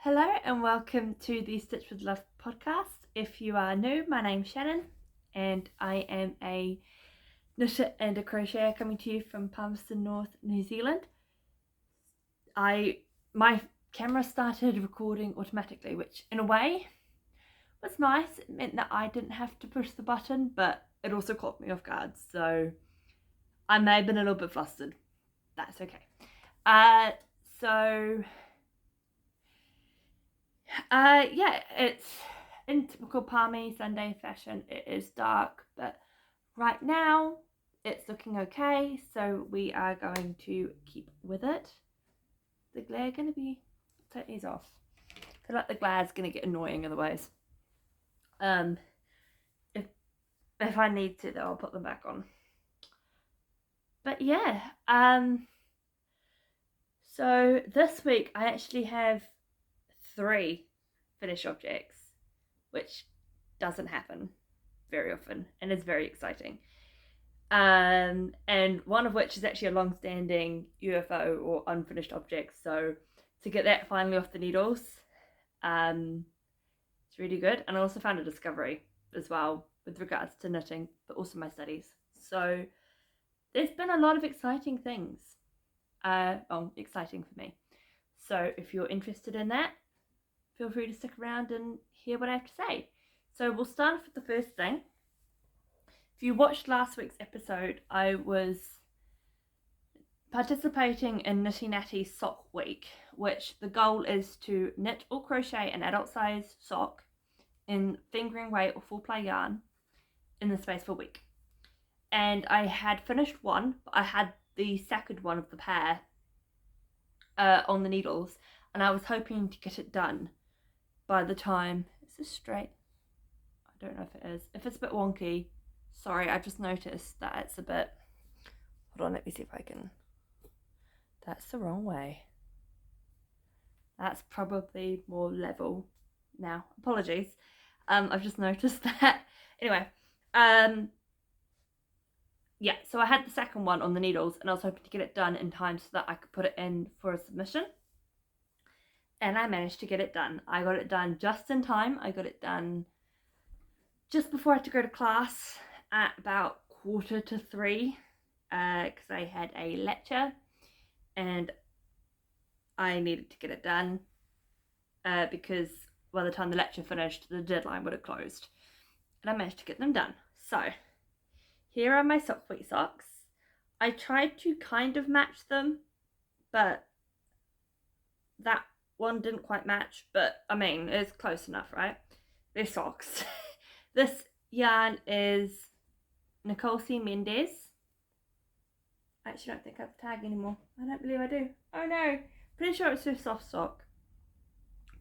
Hello and welcome to the Stitch with Love podcast. If you are new, my name's Shannon and I am a knitter and a crocheter coming to you from Palmerston North, New Zealand. My camera started recording automatically, which in a way was nice. It meant that I didn't have to push the button, but it also caught me off guard, so I may have been a little bit flustered. That's okay. Yeah, it's in typical palmy Sunday fashion. It is dark, but right now it's looking okay, so we are going to keep with it. The glare gonna be, take these off. I feel like the glare's gonna get annoying otherwise. If I need to though, I'll put them back on. But yeah, so this week I actually have 3 finished objects, which doesn't happen very often and is very exciting. And one of which is actually a long-standing UFO or unfinished object, so to get that finally off the needles, it's really good. And I also found a discovery as well with regards to knitting, but also my studies. So there's been a lot of exciting things, exciting for me. So if you're interested in that, feel free to stick around and hear what I have to say. So we'll start off with the first thing. If you watched last week's episode, I was participating in Knitty Natty Sock Week, which the goal is to knit or crochet an adult size sock in fingering weight or full play yarn in the space of a week. And I had finished one, but I had the second one of the pair on the needles, and I was hoping to get it done by the time, is this straight? I don't know if it is. If it's a bit wonky, sorry, I just noticed that it's a bit, hold on, let me see if I can, that's the wrong way. That's probably more level now, apologies. I've just noticed that. Anyway, yeah, so I had the second one on the needles and I was hoping to get it done in time so that I could put it in for a submission. And I managed to get it done. I got it done just in time. I got it done just before I had to go to class at about 2:45 because I had a lecture and I needed to get it done because by the time the lecture finished, the deadline would have closed. And I managed to get them done. So here are my sock fleet socks. I tried to kind of match them, but that one didn't quite match, but I mean, it's close enough, right? They're socks. This yarn is Nicole C. Mendez. I actually don't think I have the tag anymore. I don't believe I do. Oh no, pretty sure it's a soft sock.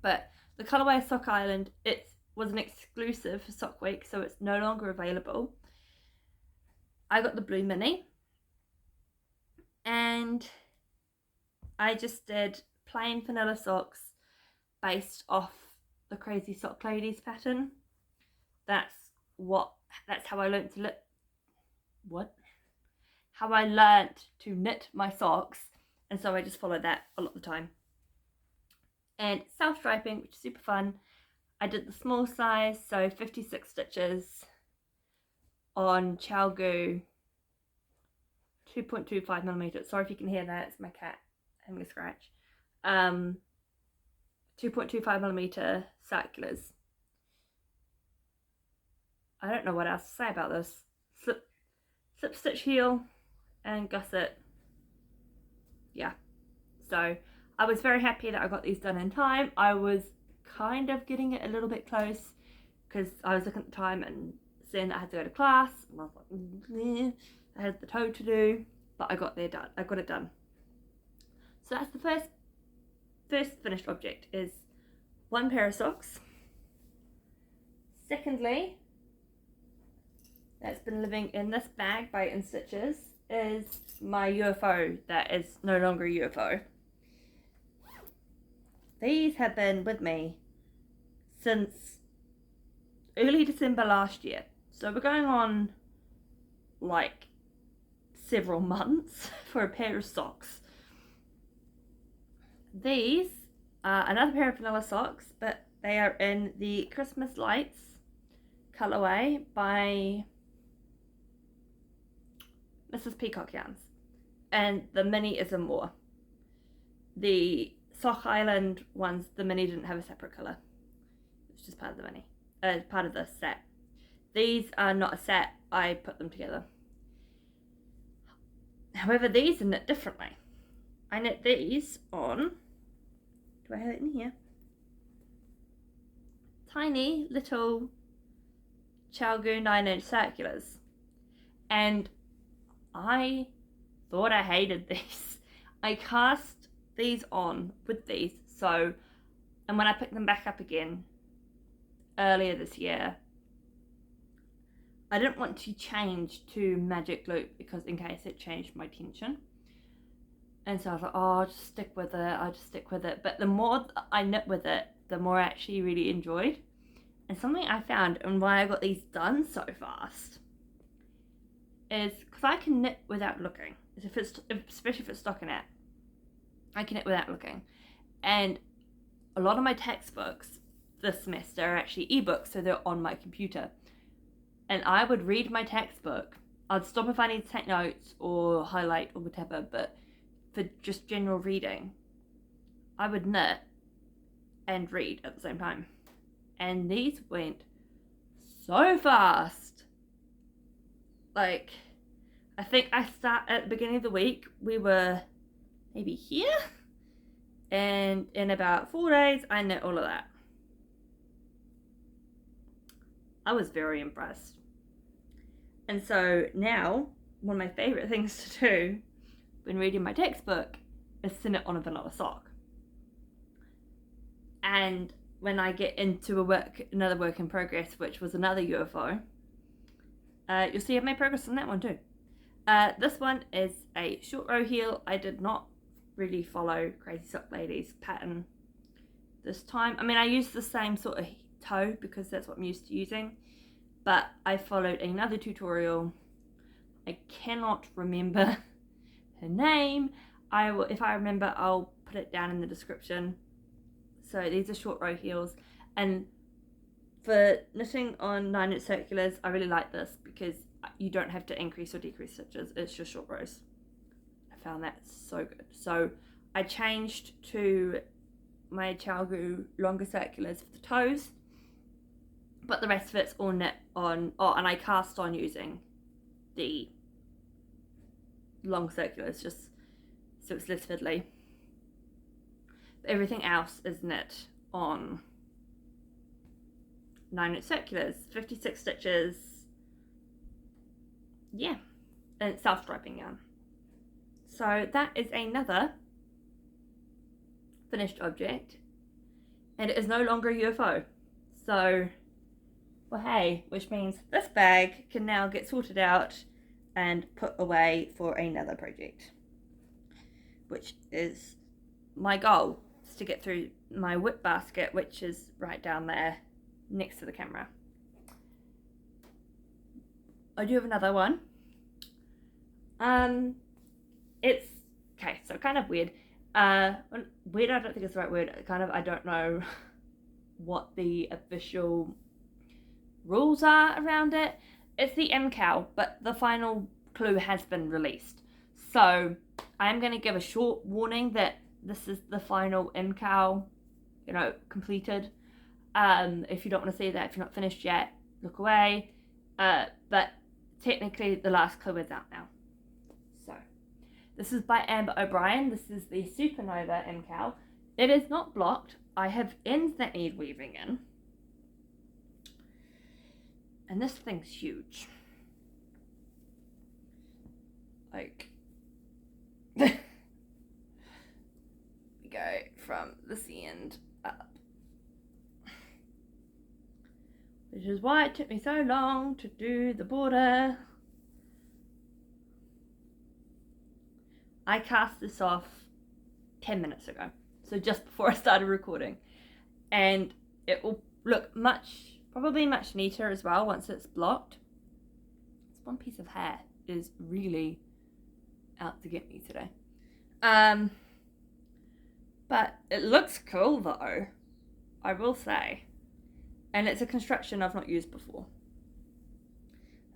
But the colourway is Sock Island. It was an exclusive for Sock Week, so it's no longer available. I got the blue mini. And I just did plain vanilla socks based off the Crazy Sock Ladies pattern. That's how I learned to how I learnt to knit my socks, and so I just followed that a lot of the time. And self-striping, which is super fun. I did the small size, so 56 stitches on Chalgoo 2.25 millimeters. Sorry if you can hear that, it's my cat having a scratch. 2.25 millimeter circulars. I don't know what else to say about this. Slip stitch heel and gusset. Yeah, so I was very happy that I got these done in time. I was kind of getting it a little bit close because I was looking at the time and seeing that I had to go to class, and I was like, I had the toe to do, but I got it done. So that's the first finished object, is one pair of socks. Secondly, that's been living in this bag by In Stitches, is my UFO that is no longer a UFO. These have been with me since early December last year. So we're going on like several months for a pair of socks. These another pair of vanilla socks, but they are in the Christmas Lights colorway by Mrs. Peacock Yarns, and the mini is in more. The Sock Island ones, the mini didn't have a separate color. It's just part of the mini, part of the set. These are not a set, I put them together. However, these are knit differently. I knit these on, do I have it in here? Tiny little Chalgu 9-inch circulars. And I thought I hated these. I cast these on with these, so, and when I picked them back up again earlier this year, I didn't want to change to magic loop because in case it changed my tension. And so I was like, oh, I'll just stick with it. But the more I knit with it, the more I actually really enjoyed. And something I found and why I got these done so fast is because I can knit without looking. Especially if it's stockinette, I can knit without looking. And a lot of my textbooks this semester are actually ebooks, so they're on my computer. And I would read my textbook. I'd stop if I need to take notes or highlight or whatever, but for just general reading, I would knit and read at the same time. And these went so fast. Like, I think I start at the beginning of the week, we were maybe here, and in about 4 days, I knit all of that. I was very impressed. And so now, one of my favorite things to do when reading my textbook is to knit on a vanilla sock. And when I get into another work in progress, which was another UFO, you'll see my progress on that one too. This one is a short row heel. I did not really follow Crazy Sock Lady's pattern this time. I mean, I used the same sort of toe because that's what I'm used to using, but I followed another tutorial. I cannot remember her name. If I remember, I'll put it down in the description. So these are short row heels, and for knitting on 9-inch circulars, I really like this because you don't have to increase or decrease stitches. It's just short rows. I found that so good. So I changed to my Chalgu longer circulars for the toes, but the rest of it's all knit on, and I cast on using the long circulars just so it's less fiddly. But everything else is knit on 9-inch circulars, 56 stitches, yeah, and it's self-striping yarn. So that is another finished object, and it is no longer a UFO. So, well, hey, which means this bag can now get sorted out and put away for another project, which is my goal, is to get through my whip basket, which is right down there next to the camera. I do have another one. It's okay, so kind of weird. Weird, I don't think it's the right word. Kind of, I don't know what the official rules are around it. It's the MKAL, but the final clue has been released. So I'm going to give a short warning that this is the final MKAL, completed. If you don't want to see that, if you're not finished yet, look away. But technically the last clue is out now. So this is by Amber O'Brien. This is the Supernova MKAL. It is not blocked. I have ends that need weaving in. And this thing's huge. Like, we go from this end up. Which is why it took me so long to do the border. I cast this off 10 minutes ago, so just before I started recording, and it will look probably much neater as well once it's blocked. This one piece of hair is really out to get me today. But it looks cool though, I will say. And it's a construction I've not used before.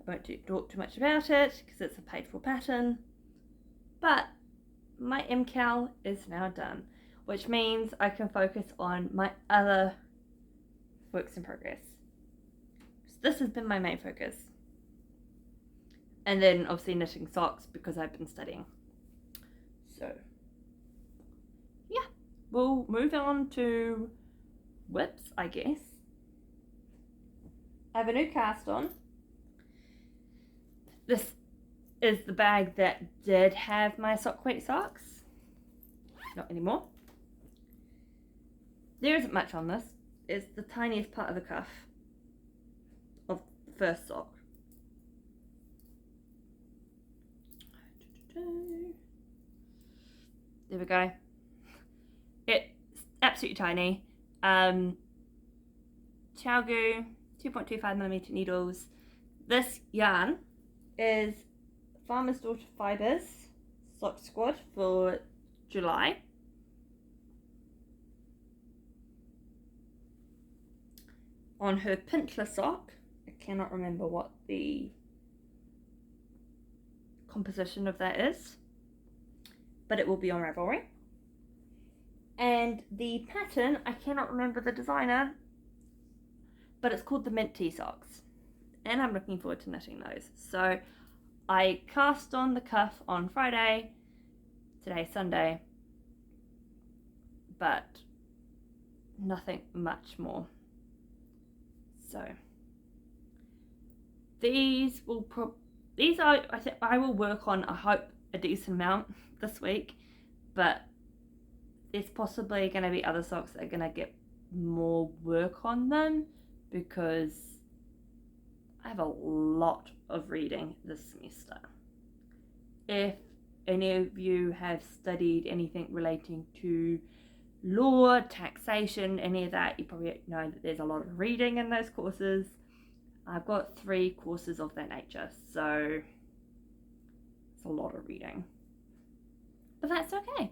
I won't talk too much about it because it's a paid for pattern. But my MKAL is now done, which means I can focus on my other works in progress. So this has been my main focus. And then obviously knitting socks because I've been studying. So yeah, we'll move on to whips, I guess. I have a new cast on. This is the bag that did have my sock weight socks. Not anymore. There isn't much on this. It's the tiniest part of the cuff of the first sock. There we go. It's absolutely tiny. Chow Goo, 2.25mm needles. This yarn is Farmer's Daughter Fibers Sock Squad for July. On her Pintler sock, I cannot remember what the composition of that is, but it will be on Ravelry. And the pattern, I cannot remember the designer, but it's called the Mint Tea Socks, and I'm looking forward to knitting those. So I cast on the cuff on Friday, today's Sunday, but nothing much more. So these are, I think I will work on, I hope, a decent amount this week, but there's possibly going to be other socks that are going to get more work on them because I have a lot of reading this semester. If any of you have studied anything relating to law, taxation, any of that, you probably know that there's a lot of reading in those courses. I've got 3 courses of that nature, so it's a lot of reading. But that's okay.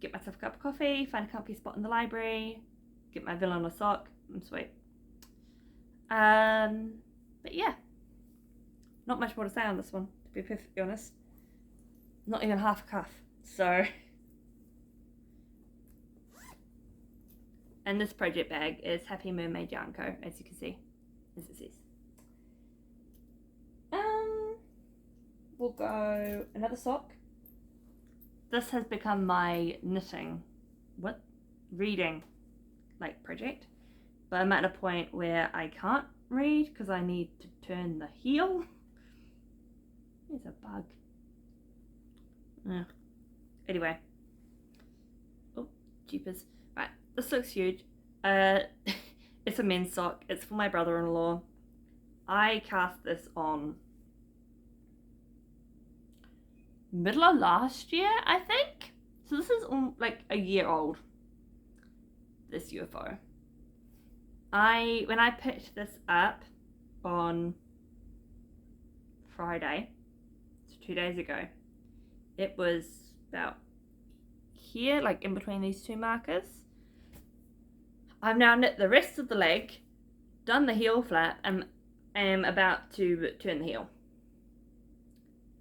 Get myself a cup of coffee, find a comfy spot in the library, get my vanilla sock, I'm sweet. But yeah, not much more to say on this one, to be perfectly honest. Not even half a cuff, so. And this project bag is Happy Mermaid Yarn Co, as you can see, as it says. We'll go another sock. This has become my knitting, reading, project. But I'm at a point where I can't read because I need to turn the heel. There's a bug. Anyway. Oh, jeepers. Right, this looks huge. It's a men's sock. It's for my brother-in-law. I cast this on middle of last year, I think. So this is a year old, this UFO. When I picked this up on Friday, so 2 days ago, it was about here, in between these 2 markers. I've now knit the rest of the leg, done the heel flap, and am about to turn the heel.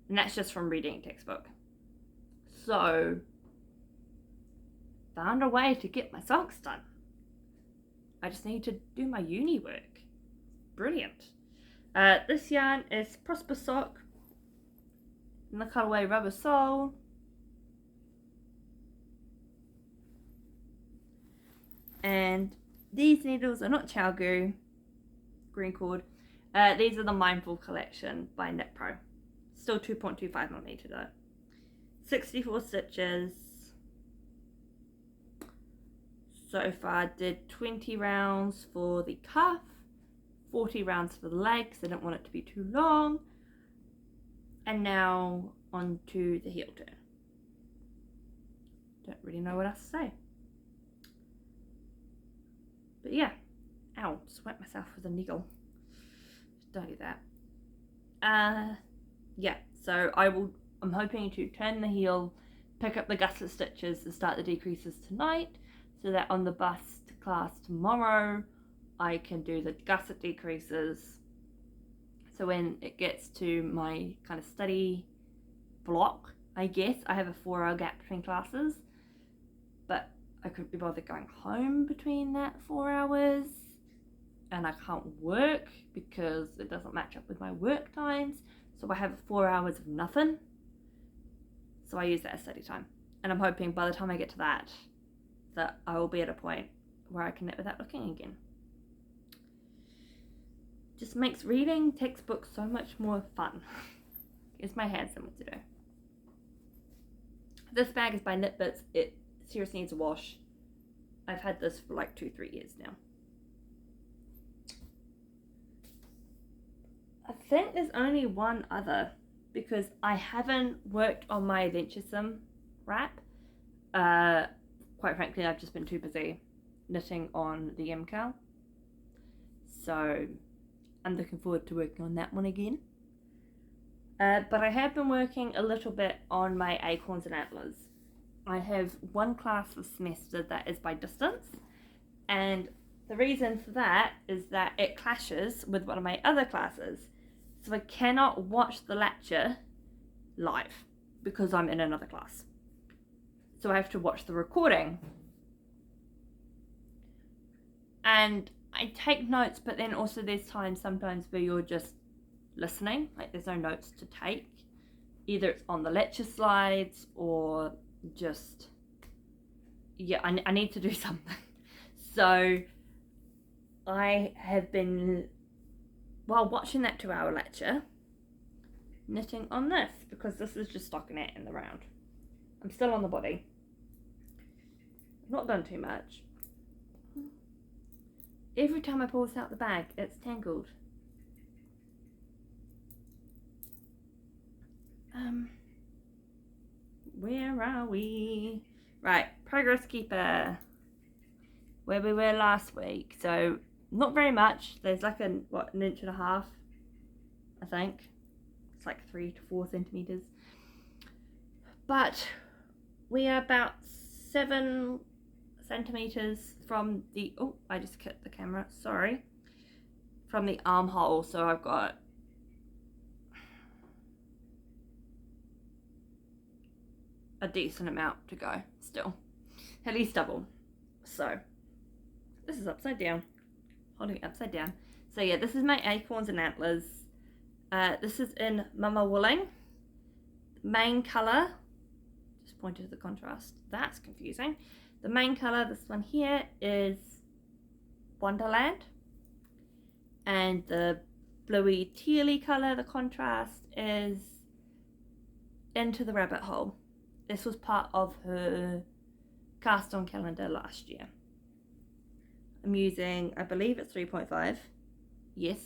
And that's just from reading a textbook. So, found a way to get my socks done. I just need to do my uni work. Brilliant. This yarn is Prosper Sock in the colorway Rubber Sole. And these needles are not Chow Goo, green cord. These are the Mindful collection by Knit Pro. Still 2.25mm though. 64 stitches. So far did 20 rounds for the cuff, 40 rounds for the legs. I didn't want it to be too long. And now on to the heel turn. Don't really know what else to say. But yeah, ow, swept myself with a needle. Don't do that. Yeah, so I'm hoping to turn the heel pick up the gusset stitches and start the decreases tonight, so that on the bust class tomorrow I can do the gusset decreases. So when it gets to my kind of study block, I guess, I have a 4-hour gap between classes, but I couldn't be bothered going home between that 4 hours, and I can't work because it doesn't match up with my work times, so I have 4 hours of nothing. So I use that as study time, and I'm hoping by the time I get to that I will be at a point where I can knit without looking again. Just makes reading textbooks so much more fun. Gives my hands something to do. This bag is by Knit Bits. It seriously needs a wash. I've had this for like 2-3 years now. I think there's only one other, because I haven't worked on my ADVENTuresome Wrap. Quite frankly, I've just been too busy knitting on the MKAL. So I'm looking forward to working on that one again. But I have been working a little bit on my Acorns and Antlers. I have one class this semester that is by distance, and the reason for that is that it clashes with one of my other classes. So I cannot watch the lecture live because I'm in another class. So I have to watch the recording. And I take notes, but then also there's times sometimes where you're just listening, like there's no notes to take. Either it's on the lecture slides or just, yeah, I need to do something. So I have been, while watching that 2-hour lecture, knitting on this, because this is just stockinette in the round. I'm still on the body. I've not done too much. Every time I pull this out the bag, it's tangled. Where are we? Right, progress keeper. Where we were last week. So not very much. There's like an inch and a half, I think. It's like 3 to 4 centimeters. But we are about 7 centimeters from the, oh, I just hit the camera, sorry, from the armhole. So I've got a decent amount to go still, at least double. So this is upside down, holding it upside down. So yeah, this is my Acorns and Antlers. This is in Mama Wooling. Main color, just pointed to the contrast, that's confusing. The main color, this one here, is Wonderland, and the bluey tealy color, the contrast, is Into the Rabbit Hole. This was part of her cast on calendar last year. I'm using, I believe it's 3.5. Yes,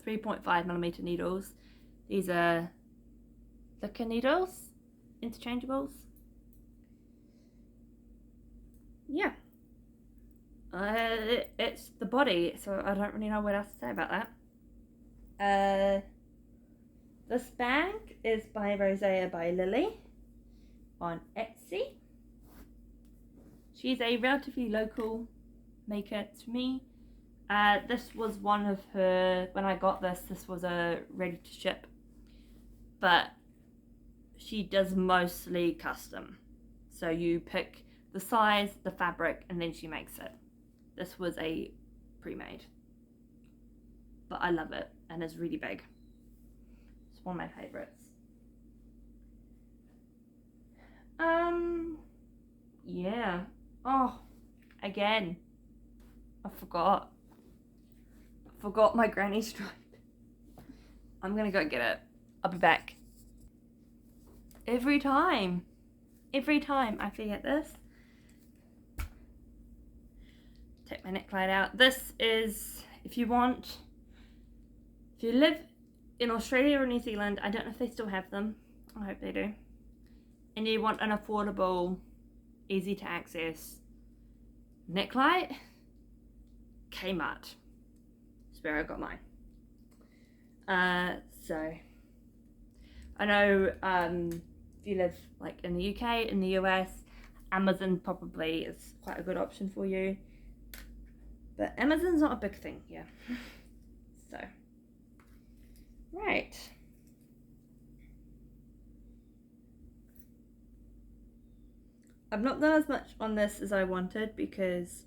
3.5 millimeter needles. These are thicker needles, interchangeables. Yeah. It's the body, so I don't really know what else to say about that. This bag is by Rosea by Lily on Etsy. She's a relatively local maker to me. This was one of her, when I got this was a ready to ship, but she does mostly custom. So you pick the size, the fabric, and then she makes it. This was a pre-made, but I love it, and it's really big. It's one of my favorites. Yeah. Oh, again, I forgot my granny stripe. I'm gonna go get it. I'll be back. Every time I forget this. Take my neckline out. This is, if you live in Australia or New Zealand, I don't know if they still have them, I hope they do, and you want an affordable, easy to access neckline, Kmart is where I got mine. So I know if you live like in the UK, in the US, Amazon probably is quite a good option for you. But Amazon's not a big thing here. So, right. I've not done as much on this as I wanted because,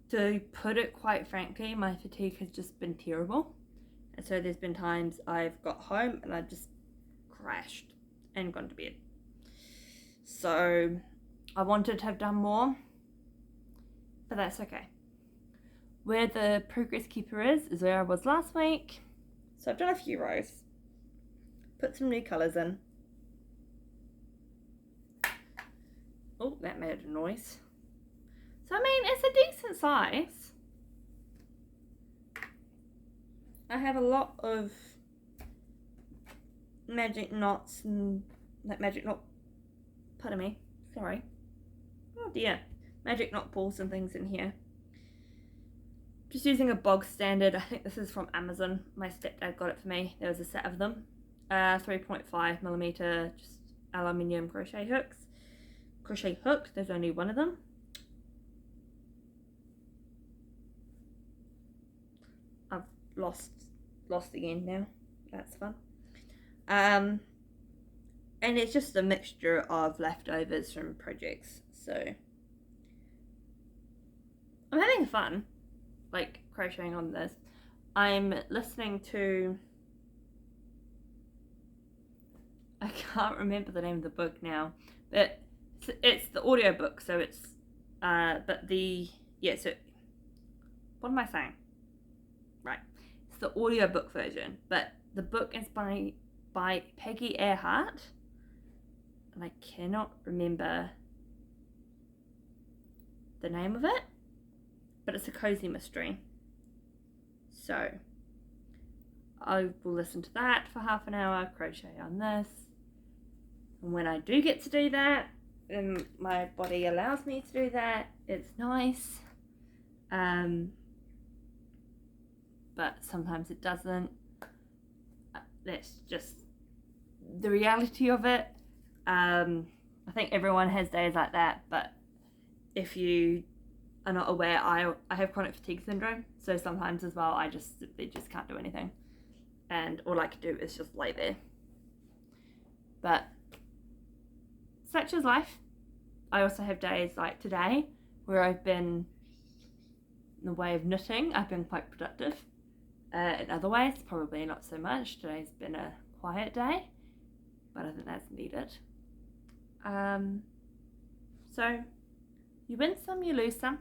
to put it quite frankly, my fatigue has just been terrible. And so there's been times I've got home and I just crashed and gone to bed. So I wanted to have done more, but that's okay. Where the progress keeper is where I was last week. So I've done a few rows, put some new colours in. Oh, that made a noise. So I mean, it's a decent size. I have a lot of magic knots and like magic knot, pardon me, sorry. Oh dear, magic knot balls and things in here. Just using a bog standard, I think this is from Amazon. My stepdad got it for me. There was a set of them. 3.5mm just aluminium crochet hooks. Crochet hook, there's only one of them. I've lost again now. That's fun. And it's just a mixture of leftovers from projects. So I'm having fun, like crocheting on this. I'm listening to, I can't remember the name of the book now, but it's the audio book. So it's but the, yeah, so what am I saying? Right, it's the audio book version, but the book is by Peggy Earhart, and I cannot remember the name of it, but it's a cozy mystery. So I will listen to that for half an hour, crochet on this, and when I do get to do that, and my body allows me to do that, it's nice. But sometimes it doesn't. That's just the reality of it. I think everyone has days like that, but if you are not aware, I have chronic fatigue syndrome, so sometimes as well I just can't do anything, and all I can do is just lay there. But such is life. I also have days like today where I've been, in the way of knitting, I've been quite productive. In other ways, probably not so much. Today's been a quiet day, but I think that's needed. So you win some, you lose some.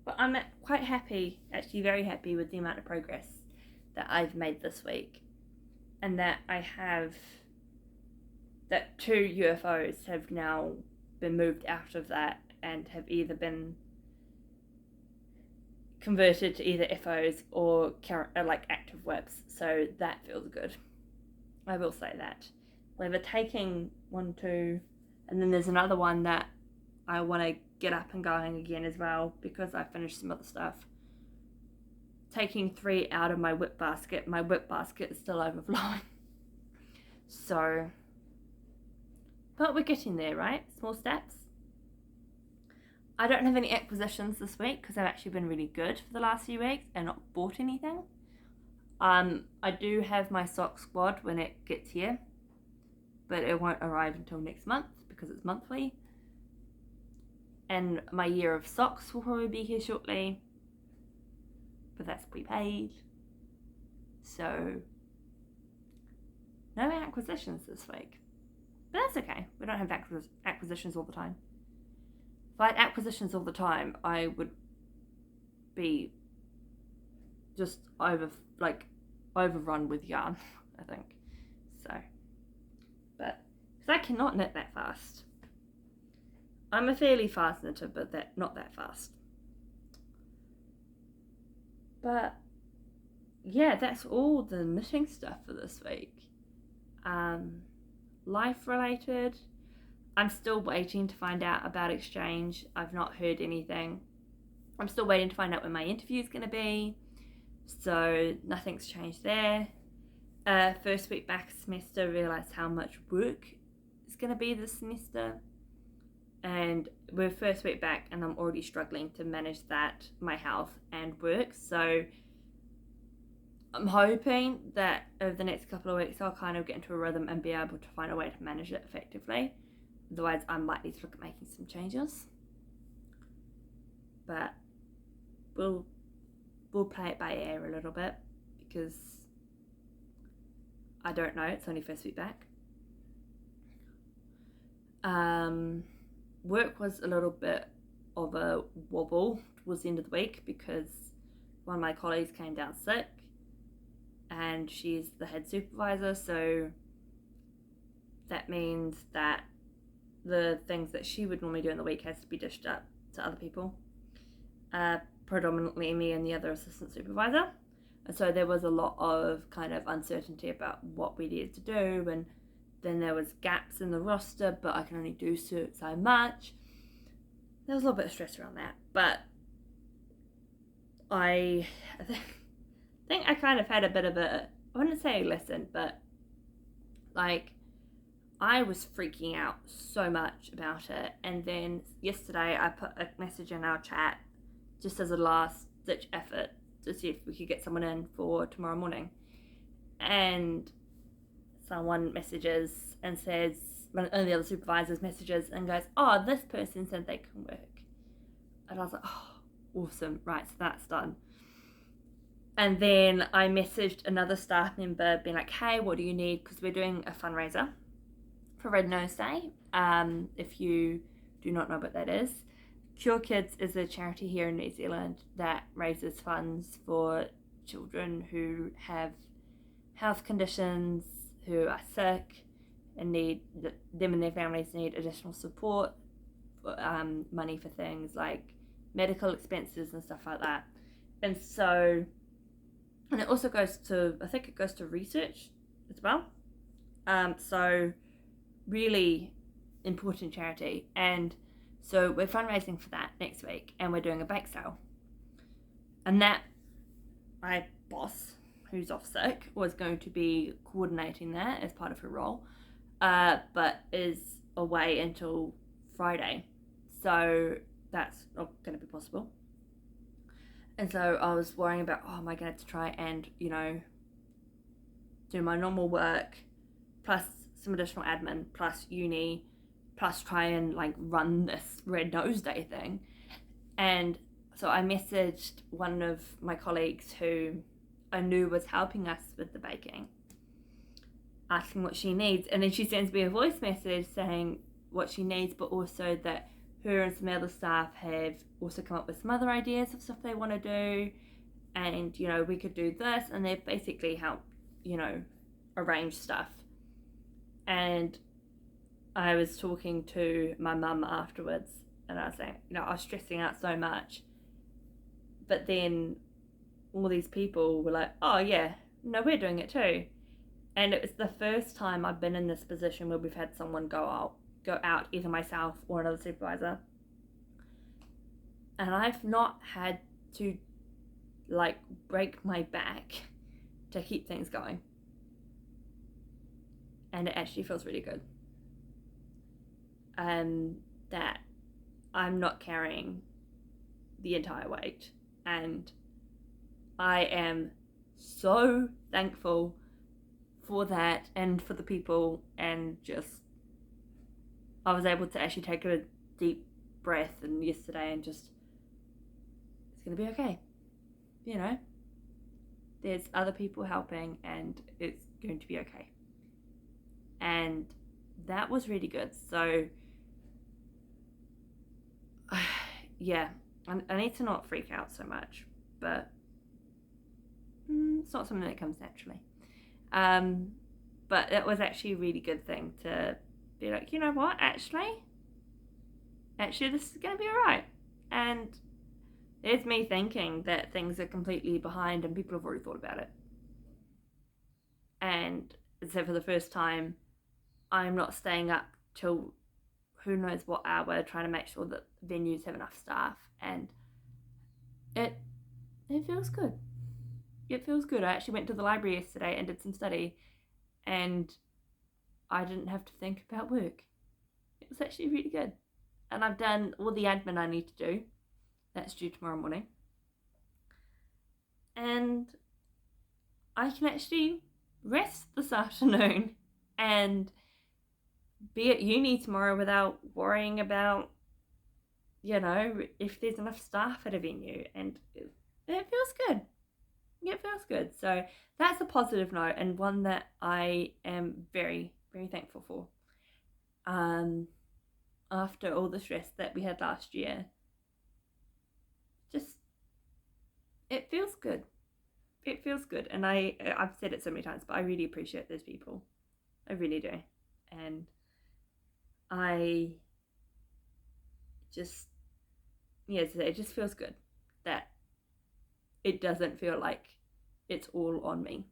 But I'm quite happy, actually very happy with the amount of progress that I've made this week, and that I have, that 2 UFOs have now been moved out of that and have either been converted to either FOs or like active whips, so that feels good. I will say that. We're taking 1, 2, and then there's another one that I want to get up and going again as well because I finished some other stuff. Taking 3 out of my whip basket. My whip basket is still overflowing. So, but we're getting there, right? Small steps. I don't have any acquisitions this week because I've actually been really good for the last few weeks and not bought anything. I do have my sock squad when it gets here, but it won't arrive until next month because it's monthly. And my year of socks will probably be here shortly, but that's prepaid. So no acquisitions this week, but that's okay. We don't have acquisitions all the time. If I had acquisitions all the time, I would be just overrun with yarn, I think. So, but because I cannot knit that fast. I'm a fairly fast knitter, but not that fast. But yeah, that's all the knitting stuff for this week. Life related, I'm still waiting to find out about exchange. I've not heard anything. I'm still waiting to find out when my interview is going to be, so nothing's changed there. First week back semester, realised how much work it's going to be this semester. And we're first week back and I'm already struggling to manage that, my health and work. So I'm hoping that over the next couple of weeks I'll kind of get into a rhythm and be able to find a way to manage it effectively. Otherwise I might need to look at making some changes. But we'll play it by ear a little bit because I don't know, it's only first week back. Work was a little bit of a wobble towards the end of the week because one of my colleagues came down sick and she's the head supervisor, so that means that the things that she would normally do in the week has to be dished up to other people, predominantly me and the other assistant supervisor. And so there was a lot of kind of uncertainty about what we needed to do, and then there was gaps in the roster, but I can only do so much. There was a little bit of stress around that, but I think I kind of had a bit of a, I wouldn't say a lesson, but like I was freaking out so much about it. And then yesterday I put a message in our chat just as a last ditch effort to see if we could get someone in for tomorrow morning. And someone messages and says, one of the other supervisors messages and goes, oh, this person said they can work. And I was like, oh, awesome, right, so that's done. And then I messaged another staff member being like, hey, what do you need? Because we're doing a fundraiser for Red Nose Day. If you do not know what that is, Cure Kids is a charity here in New Zealand that raises funds for children who have health conditions, who are sick and need, them and their families need additional support, money for things like medical expenses and stuff like that. And so, and it also goes to, I think it goes to research as well. So really important charity. And so we're fundraising for that next week and we're doing a bake sale. And that, my boss, who's off sick, was going to be coordinating that as part of her role, but is away until Friday. So that's not going to be possible. And so I was worrying about, oh, am I going to have to try and, you know, do my normal work, plus some additional admin, plus uni, plus try and like run this Red Nose Day thing. And so I messaged one of my colleagues who I knew was helping us with the baking, asking what she needs. And then she sends me a voice message saying what she needs, but also that her and some other staff have also come up with some other ideas of stuff they want to do, and you know, we could do this, and they've basically helped, you know, arrange stuff. And I was talking to my mum afterwards and I was saying, you know, I was stressing out so much, but then all these people were like, oh yeah, no, we're doing it too. And it was the first time I've been in this position where we've had someone go out, either myself or another supervisor, and I've not had to like break my back to keep things going, and it actually feels really good. That I'm not carrying the entire weight, and I am so thankful for that and for the people, and just I was able to actually take a deep breath and yesterday and just, it's gonna be okay, you know, there's other people helping and it's going to be okay. And that was really good. So yeah, I need to not freak out so much, but it's not something that comes naturally. But it was actually a really good thing to be like, you know what, actually this is going to be alright. And there's me thinking that things are completely behind and people have already thought about it. And so for the first time, I'm not staying up till who knows what hour trying to make sure that venues have enough staff, and it feels good. it feels good. I actually went to the library yesterday and did some study, and I didn't have to think about work. It was actually really good. And I've done all the admin I need to do. That's due tomorrow morning. And I can actually rest this afternoon and be at uni tomorrow without worrying about, you know, if there's enough staff at a venue. And it feels good. It feels good. So that's a positive note, and one that I am very, very thankful for. After all the stress that we had last year, just, it feels good. It feels good. And I've said it so many times, but I really appreciate those people. I really do. And I just, yeah, it just feels good that it doesn't feel like it's all on me.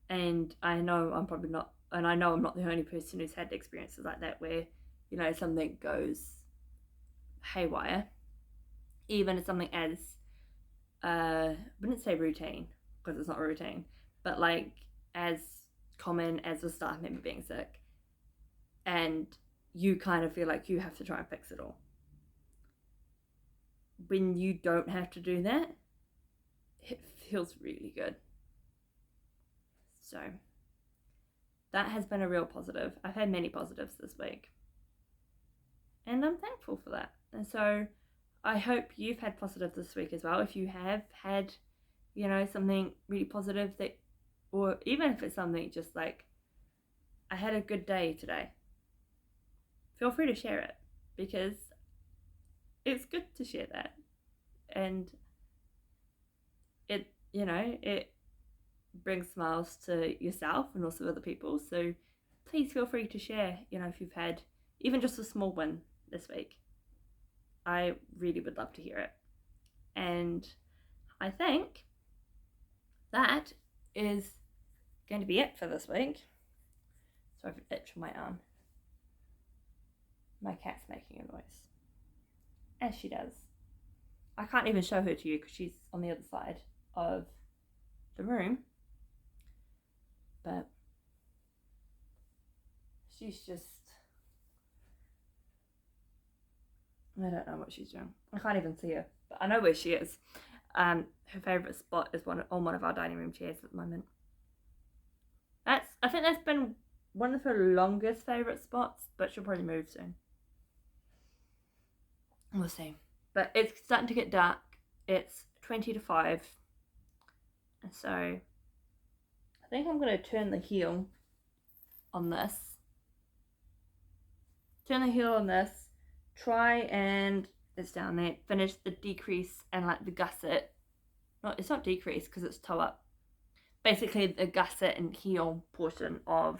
And I know I'm probably not, and I know I'm not the only person who's had experiences like that where, you know, something goes haywire. Even if something as, I wouldn't say routine, because it's not a routine, but like as common as a staff member being sick, and you kind of feel like you have to try and fix it all. When you don't have to do that, it feels really good. So that has been a real positive. I've had many positives this week, and I'm thankful for that. And so I hope you've had positives this week as well. If you have had, you know, something really positive that, or even if it's something just like, I had a good day today, feel free to share it, because it's good to share that. And it, you know, it brings smiles to yourself and also other people. So please feel free to share, you know, if you've had even just a small win this week. I really would love to hear it. And I think that is going to be it for this week. So I've itched my arm. My cat's making a noise, as she does. I can't even show her to you because she's on the other side of the room. But she's just, I don't know what she's doing. I can't even see her, but I know where she is. Her favourite spot is on one of our dining room chairs at the moment. I think that's been one of her longest favourite spots, but she'll probably move soon. We'll see. But it's starting to get dark. It's 20 to 5. And so I think I'm going to turn the heel on this. Try and, it's down there, finish the decrease and like the gusset. No, it's not decrease because it's toe up. Basically the gusset and heel portion of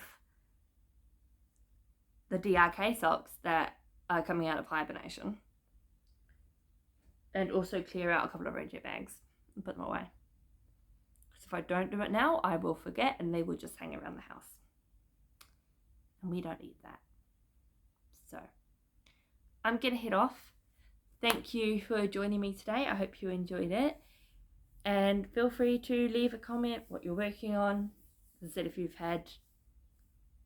the DRK socks that are coming out of hibernation. And also clear out a couple of reject bags and put them away. Because if I don't do it now, I will forget and they will just hang around the house. And we don't eat that. So I'm going to head off. Thank you for joining me today. I hope you enjoyed it. And feel free to leave a comment what you're working on. As I said, if you've had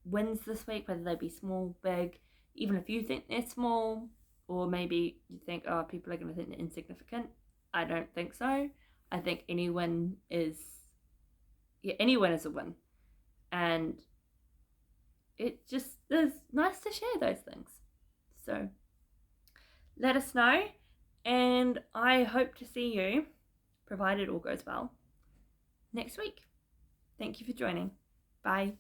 wins this week, whether they be small, big, even if you think they're small, or maybe you think, oh, people are going to think they're insignificant. I don't think so. I think any win is a win. And it just is nice to share those things. So let us know. And I hope to see you, provided all goes well, next week. Thank you for joining. Bye.